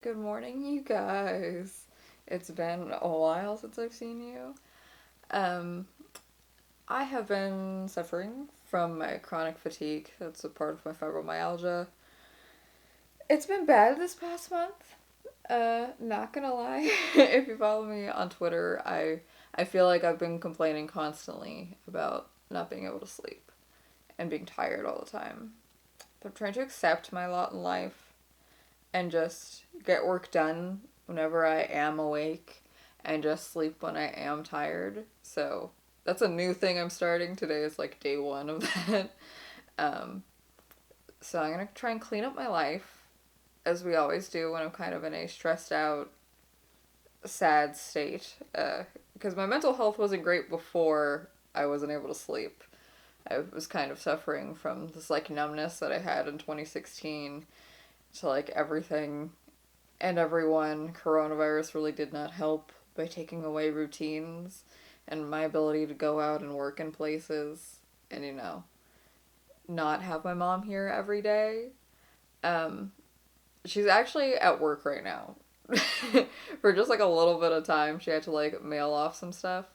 Good morning, you guys. It's been a while since I've seen you. Um, I have been suffering from my chronic fatigue. That's a part of my fibromyalgia. It's been bad this past month. Not gonna lie. If you follow me on Twitter, I feel like I've been complaining constantly about not being able to sleep and being tired all the time. But I'm trying to accept my lot in life and just get work done whenever I am awake and just sleep when I am tired. So that's a new thing I'm starting. Today is like day one of that. Um, so I'm gonna try and clean up my life as we always do when I'm kind of in a stressed out, sad state. Because my mental health wasn't great before I wasn't able to sleep. I was kind of suffering from this like numbness that I had in 2016 to like everything and everyone. Coronavirus really did not help by taking away routines and my ability to go out and work in places and, not have my mom here every day. Um, she's actually at work right now. For just like a little bit of time, she had to like mail off some stuff.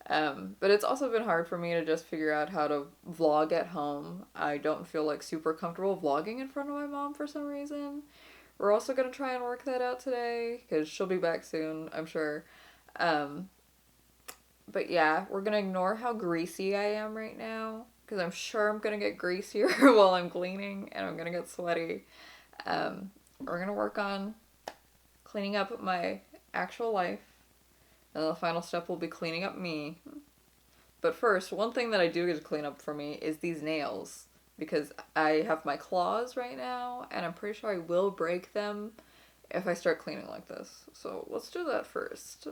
But it's also been hard for me to just figure out how to vlog at home. I don't feel like super comfortable vlogging in front of my mom for some reason. We're also gonna try and work that out today because she'll be back soon, I'm sure. Um, but yeah, we're gonna ignore how greasy I am right now because I'm sure I'm gonna get greasier while I'm cleaning and I'm gonna get sweaty. We're gonna work on cleaning up my actual life, and the final step will be cleaning up me. But first, one thing that I do get to clean up for me is these nails. Because I have my claws right now, and I'm pretty sure I will break them if I start cleaning like this. So let's do that first.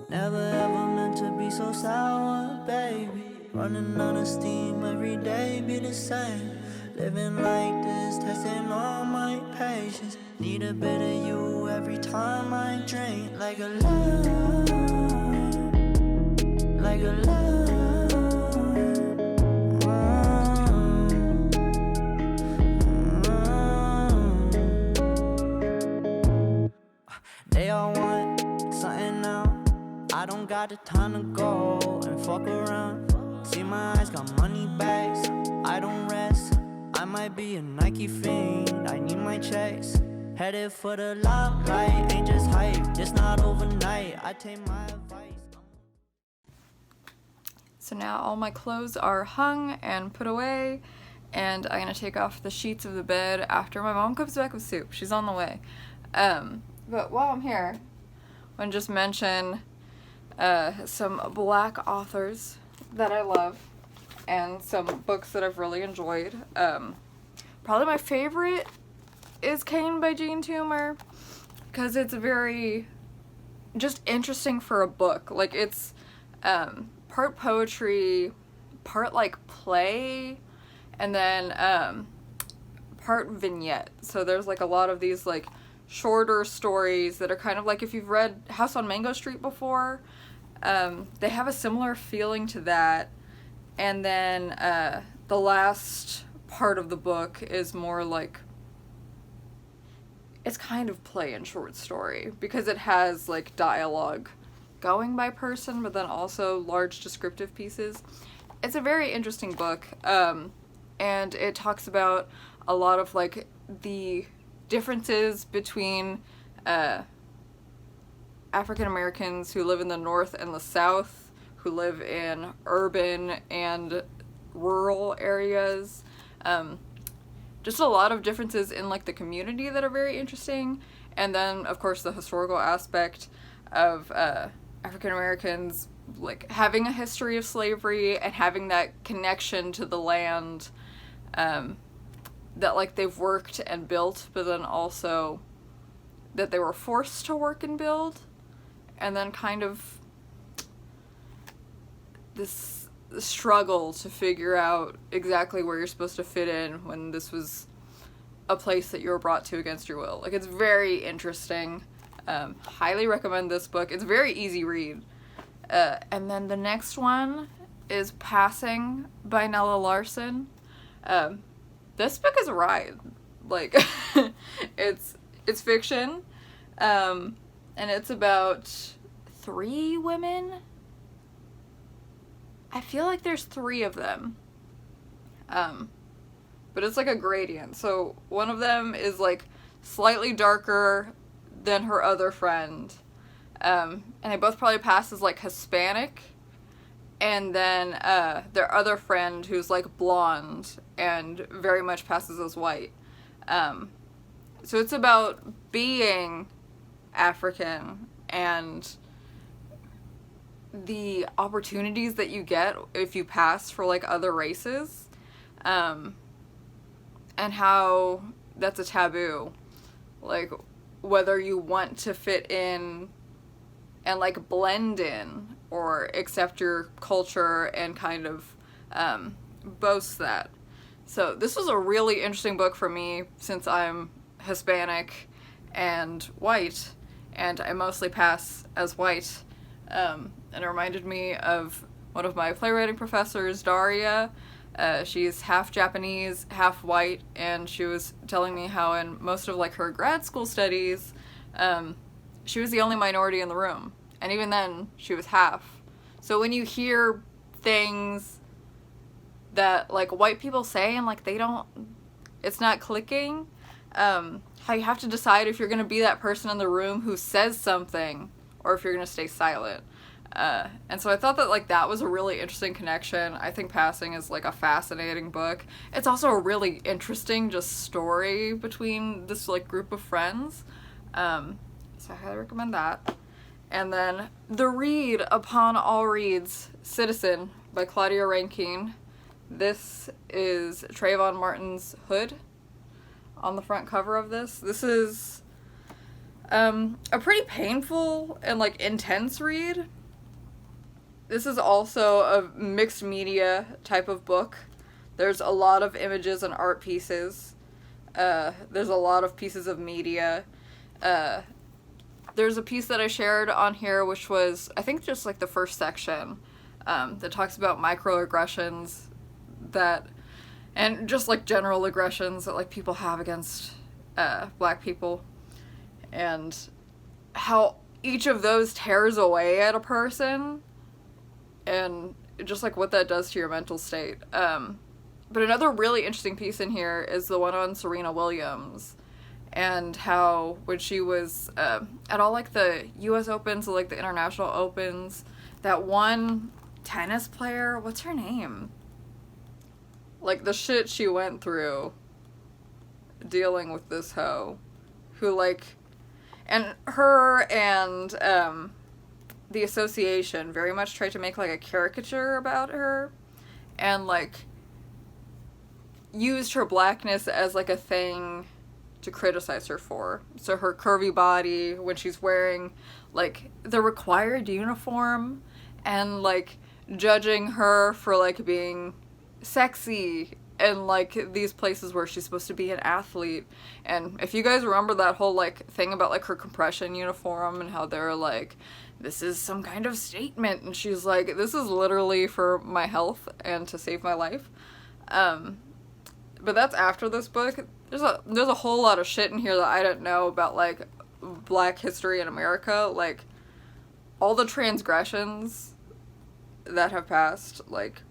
Never ever meant to be so sour, baby. Running out of steam every day, be the same. Living like this, testing all my patience. Need a bit of you every time I drink. Like a love, like a love. They all want something now. I don't got the time to go and fuck around. See my eyes got money bags. I don't rest. I might be a Nike fiend. I need my checks. Headed for the limelight. Ain't just hype. It's not overnight. I take my advice. So now all my clothes are hung and put away, and I'm gonna take off the sheets of the bed after my mom comes back with soup. She's on the way. But while I'm here, I want to just mention some Black authors that I love and some books that I've really enjoyed. Probably my favorite is Cane by Jean Toomer because it's very just interesting for a book. Like it's part poetry, part like play, and then part vignette. So there's like a lot of these like shorter stories that are kind of like if you've read House on Mango Street before. They have a similar feeling to that. And then the last part of the book is more like it's kind of play and short story because it has like dialogue going by person but then also large descriptive pieces. It's a very interesting book, and it talks about a lot of like the differences between African Americans who live in the North and the South, who live in urban and rural areas. Just a lot of differences in like the community that are very interesting. And then of course the historical aspect of African Americans like having a history of slavery and having that connection to the land that like they've worked and built, but then also that they were forced to work and build, and then kind of this struggle to figure out exactly where you're supposed to fit in when this was a place that you were brought to against your will. Like, it's very interesting. Highly recommend this book. It's a very easy read. And then the next one is Passing by Nella Larson. This book is a ride. Like, it's fiction. And it's about 3 women. I feel like there's 3 of them. But it's like a gradient. So one of them is like slightly darker than her other friend. And they both probably pass as like Hispanic. And then their other friend who's like blonde and very much passes as white. So it's about being African and the opportunities that you get if you pass for like other races. And how that's a taboo. Like, whether you want to fit in and like blend in or accept your culture and kind of boast that. So this was a really interesting book for me since I'm Hispanic and white, and I mostly pass as white. And it reminded me of one of my playwriting professors, Daria. She's half Japanese, half white, and she was telling me how in most of like her grad school studies, she was the only minority in the room. And even then, she was half. So when you hear things that like white people say and like it's not clicking, how you have to decide if you're going to be that person in the room who says something or if you're going to stay silent. And so I thought that like that was a really interesting connection. I think Passing is like a fascinating book. It's also a really interesting just story between this like group of friends. So I highly recommend that. And then the read upon all reads, Citizen by Claudia Rankine. This is Trayvon Martin's hood on the front cover of this. This is a pretty painful and like intense read. This is also a mixed media type of book. There's a lot of images and art pieces. There's a lot of pieces of media. There's a piece that I shared on here, which was, I think, just like the first section, that talks about microaggressions and just like general aggressions that like people have against Black people, and how each of those tears away at a person, and just like what that does to your mental state. But another really interesting piece in here is the one on Serena Williams, and how when she was at all like the U.S. Opens, like the international opens, that one tennis player, what's her name? Like the shit she went through dealing with this hoe, who like, and her and the association very much tried to make like a caricature about her, and like used her blackness as like a thing to criticize her for. So her curvy body when she's wearing like the required uniform, and like judging her for like being sexy and like these places where she's supposed to be an athlete. And if you guys remember that whole like thing about like her compression uniform and how they're like, this is some kind of statement, and she's like, this is literally for my health and to save my life. But that's after this book. There's a whole lot of shit in here that I didn't know about like Black history in America, like all the transgressions that have passed, like,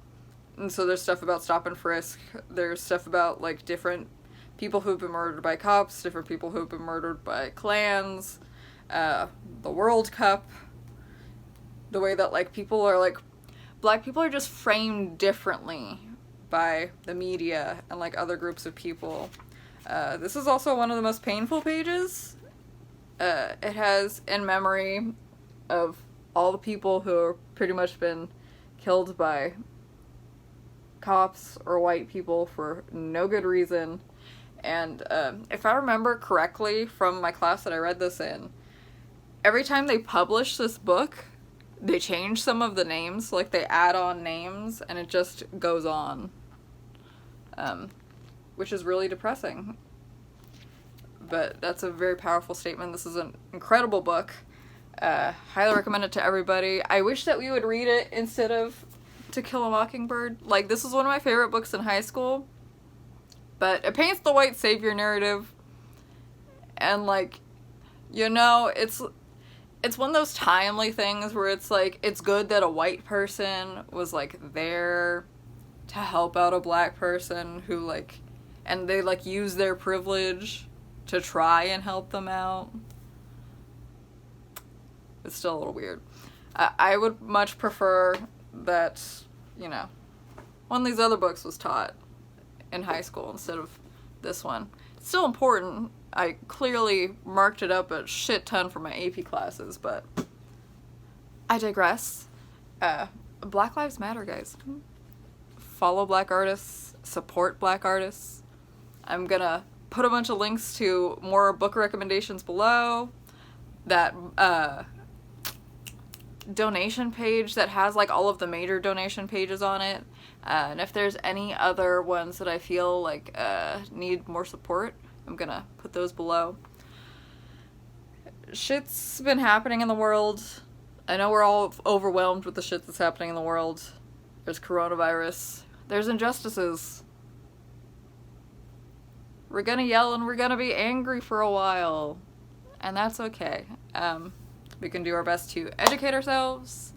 and so there's stuff about stop and frisk, there's stuff about like different people who've been murdered by cops, different people who've been murdered by clans, the World Cup, the way that like people are like, Black people are just framed differently by the media and like other groups of people. This is also one of the most painful pages. It has in memory of all the people who have pretty much been killed by cops or white people for no good reason. And if I remember correctly from my class that I read this in, every time they publish this book, they change some of the names, like they add on names, and it just goes on. Which is really depressing. but that's a very powerful statement. This is an incredible book. Highly recommend it to everybody. I wish that we would read it instead of To Kill a Mockingbird. Like, this is one of my favorite books in high school, but it paints the white savior narrative, and, like, you know, it's one of those timely things where it's like, it's good that a white person was, like, there to help out a black person who, like, and they, like, use their privilege to try and help them out. It's still a little weird. I would much prefer that, you know, one of these other books was taught in high school instead of this one. It's still important. I clearly marked it up a shit ton for my AP classes, but I digress. Black Lives Matter, guys. Follow black artists, support black artists. I'm gonna put a bunch of links to more book recommendations below. That donation page that has, like, all of the major donation pages on it. And if there's any other ones that I feel like need more support, I'm gonna put those below. Shit's been happening in the world. I know we're all overwhelmed with the shit that's happening in the world. There's coronavirus. There's injustices. We're gonna yell and we're gonna be angry for a while. And that's okay. We can do our best to educate ourselves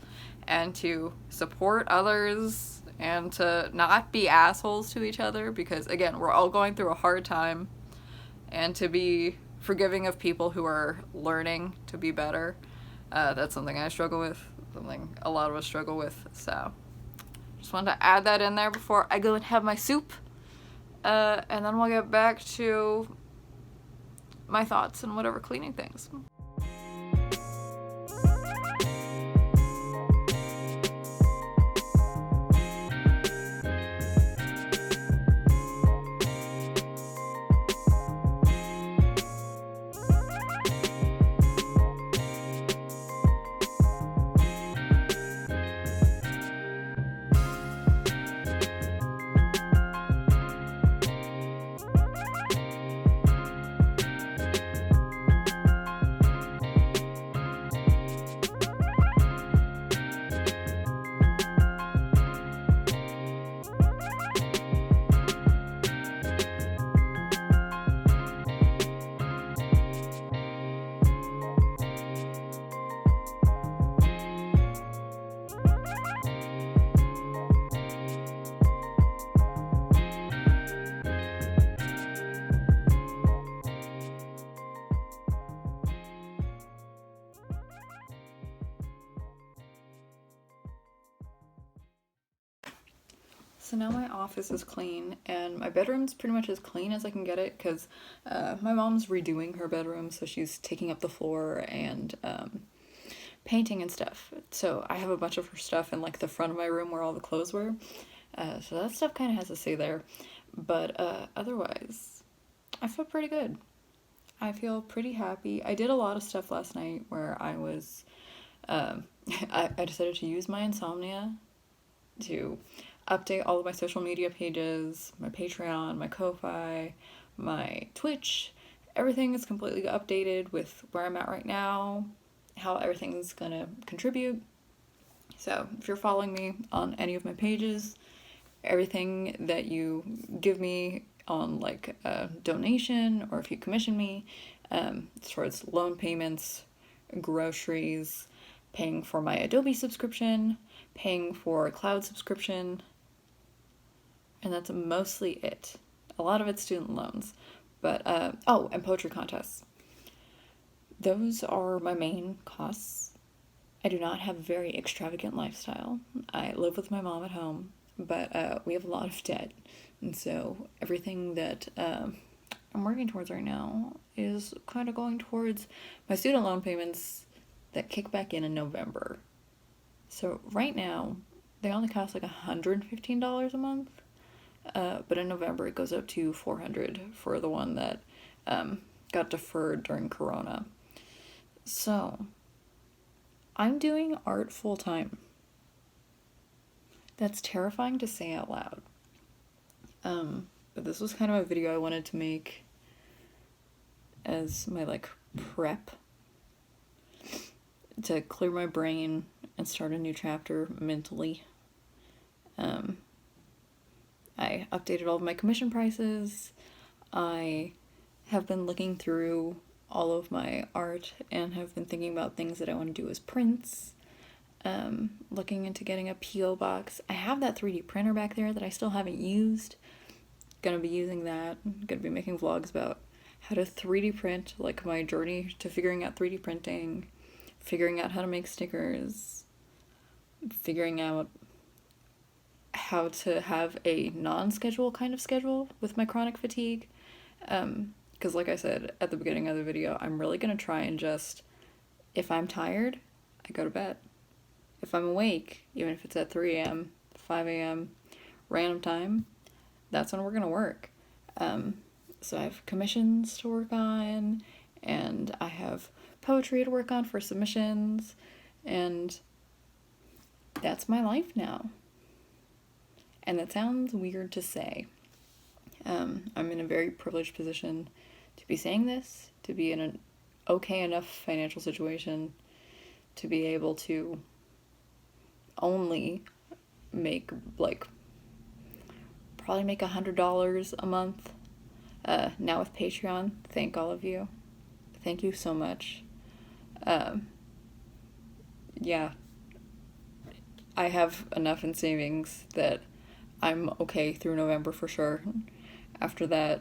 and to support others and to not be assholes to each other, because, again, we're all going through a hard time, and to be forgiving of people who are learning to be better. That's something I struggle with, something a lot of us struggle with, so just wanted to add that in there before I go and have my soup, and then we'll get back to my thoughts and whatever cleaning things. So now my office is clean, and my bedroom's pretty much as clean as I can get it, because my mom's redoing her bedroom, so she's taking up the floor and painting and stuff. So I have a bunch of her stuff in, like, the front of my room where all the clothes were. So that stuff kind of has to stay there. But otherwise, I feel pretty good. I feel pretty happy. I did a lot of stuff last night where I was... I decided to use my insomnia to update all of my social media pages, my Patreon, my Ko-Fi, my Twitch. Everything is completely updated with where I'm at right now, how everything's gonna contribute. So if you're following me on any of my pages, everything that you give me on, like, a donation, or if you commission me, towards loan payments, groceries, paying for my Adobe subscription, paying for a cloud subscription, and that's mostly it. A lot of it's student loans. But, oh, and poetry contests. Those are my main costs. I do not have a very extravagant lifestyle. I live with my mom at home, but we have a lot of debt. And so everything that I'm working towards right now is kind of going towards my student loan payments that kick back in November. So right now, they only cost like $115 a month. But in November, it goes up to $400 for the one that got deferred during Corona. So, I'm doing art full time. That's terrifying to say out loud. But this was kind of a video I wanted to make. as my, like, prep to clear my brain and start a new chapter mentally. I updated all of my commission prices. I have been looking through all of my art and have been thinking about things that I want to do as prints. Looking into getting a P.O. box. I have that 3D printer back there that I still haven't used. Gonna be using that. Gonna be making vlogs about how to 3D print, like my journey to figuring out 3D printing, figuring out how to make stickers, figuring out how to have a non-schedule kind of schedule with my chronic fatigue. Because like I said at the beginning of the video, I'm really gonna try and just, if I'm tired, I go to bed. If I'm awake, even if it's at 3 a.m., 5 a.m., random time, that's when we're gonna work. So I have commissions to work on, and I have poetry to work on for submissions, and that's my life now. And that sounds weird to say. I'm in a very privileged position to be saying this, to be in an okay enough financial situation to be able to only make, like, probably make $100 a month. Now with Patreon, thank all of you. Thank you so much. Yeah. I have enough in savings that I'm okay through November for sure. After that,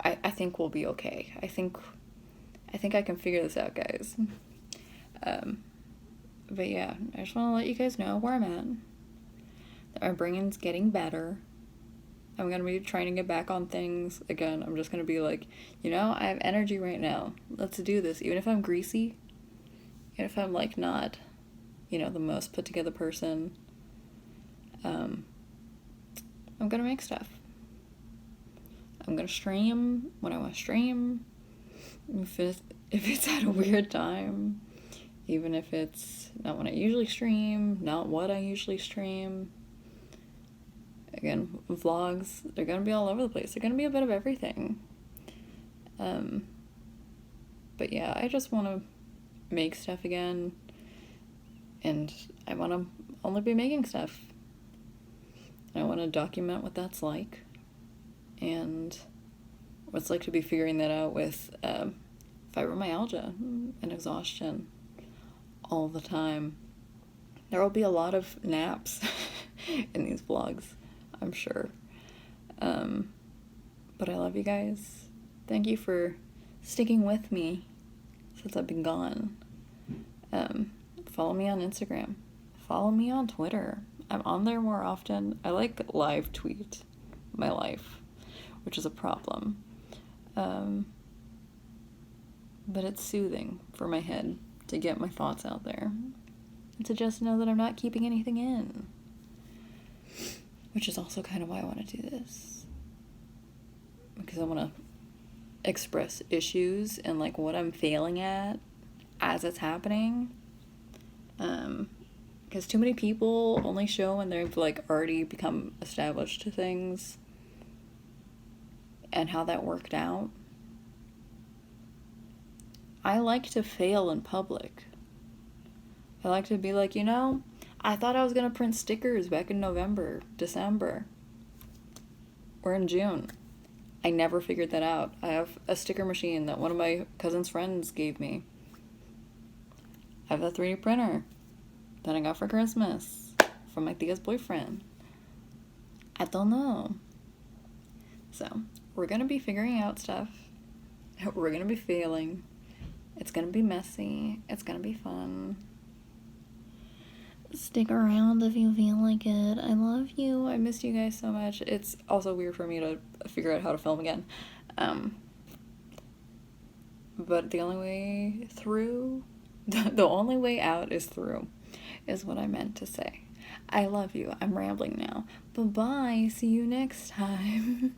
I think we'll be okay. I think I can figure this out, guys. But yeah, I just want to let you guys know where I'm at. That my brain's getting better. I'm going to be trying to get back on things. Again, I'm just going to be like, I have energy right now. Let's do this. Even if I'm greasy. Even if I'm, like, not, the most put together person. I'm going to make stuff. I'm going to stream when I want to stream. If it's at a weird time. Even if it's not when I usually stream, not what I usually stream. Again, vlogs, they're going to be all over the place. They're going to be a bit of everything. But yeah, I just want to make stuff again. And I want to only be making stuff. And I want to document what that's like. And what it's like to be figuring that out with fibromyalgia and exhaustion all the time. There will be a lot of naps in these vlogs, I'm sure. But I love you guys. Thank you for sticking with me since I've been gone. Follow me on Instagram. Follow me on Twitter. I'm on there more often. I like live tweet my life, which is a problem. But it's soothing for my head to get my thoughts out there. And to just know that I'm not keeping anything in. Which is also kind of why I want to do this. Because I want to express issues and, like, what I'm failing at as it's happening. Because too many people only show when they've, like, already become established to things. And how that worked out. I like to fail in public. I like to be like, I thought I was going to print stickers back in November, December, or in June. I never figured that out. I have a sticker machine that one of my cousin's friends gave me. I have a 3D printer that I got for Christmas from my tia's boyfriend. I don't know. So, we're going to be figuring out stuff. We're going to be failing. It's going to be messy. It's going to be fun. Stick around if you feel like it. I love you. I missed you guys so much. It's also weird for me to figure out how to film again. But the only way through, the only way out is through, is what I meant to say. I love you. I'm rambling now. Bye-bye. See you next time.